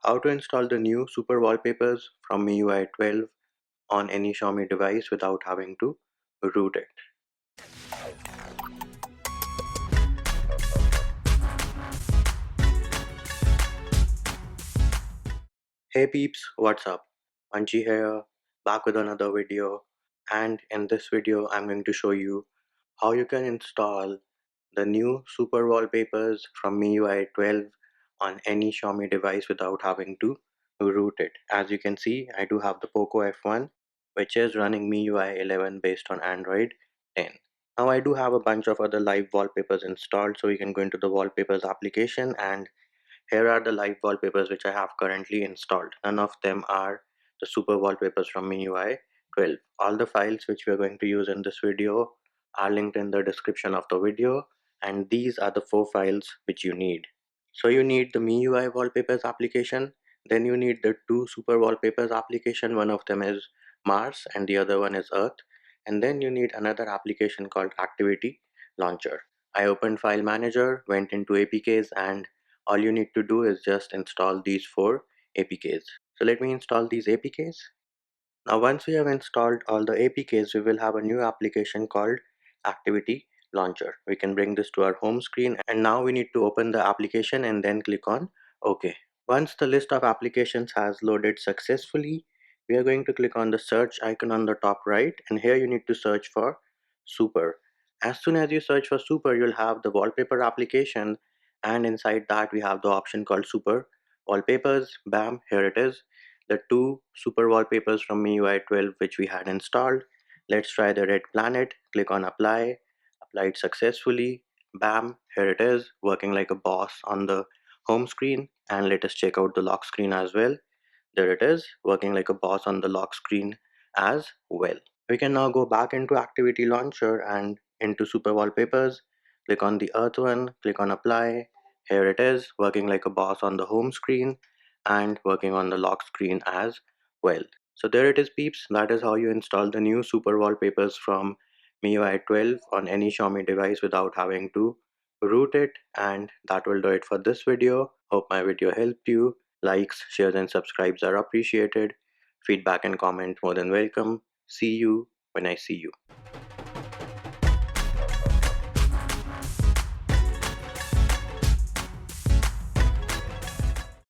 How to install the new Super Wallpapers from MIUI 12 on any Xiaomi device without having to root it. Hey peeps, what's up? Anchi here, back with another video, and in this video I'm going to show you how you can install the new Super Wallpapers from MIUI 12 on any Xiaomi device without having to root it. As you can see, I do have the Poco F1, which is running MIUI 11 based on Android 10. Now I do have a bunch of other live wallpapers installed, so we can go into the wallpapers application, and here are the live wallpapers which I have currently installed. None of them are the Super Wallpapers from MIUI 12. All the files which we are going to use in this video are linked in the description of the video, and these are the 4 files which you need. So you need the MIUI wallpapers application, then you need the 2 Super Wallpapers application. One of them is Mars and the other one is Earth, and then you need another application called Activity Launcher. I opened File Manager, went into APKs, and all you need to do is just install these 4 APKs. So let me install these APKs. Now once we have installed all the APKs, we will have a new application called Activity Launcher. We can bring this to our home screen, and now we need to open the application and then click on OK. Once the list of applications has loaded successfully, we are going to click on the search icon on the top right, and here you need to search for Super. As soon as you search for Super, you'll have the wallpaper application, and inside that we have the option called Super Wallpapers. Bam, here it is, the 2 Super Wallpapers from MIUI 12 which we had installed. Let's try the red planet. Click on apply. Applied successfully. Bam, here it is, working like a boss on the home screen. And let us check out the lock screen as well. There it is, working like a boss on the lock screen as well. We can now go back into Activity Launcher and into Super Wallpapers. Click on the Earth one, click on apply. Here it is, working like a boss on the home screen and working on the lock screen as well. So there it is peeps, that is how you install the new Super Wallpapers from MIUI 12 on any Xiaomi device without having to root it. And that will do it for this video. Hope my video helped you. Likes, shares and subscribes are appreciated. Feedback and comment more than welcome. See you when I see you.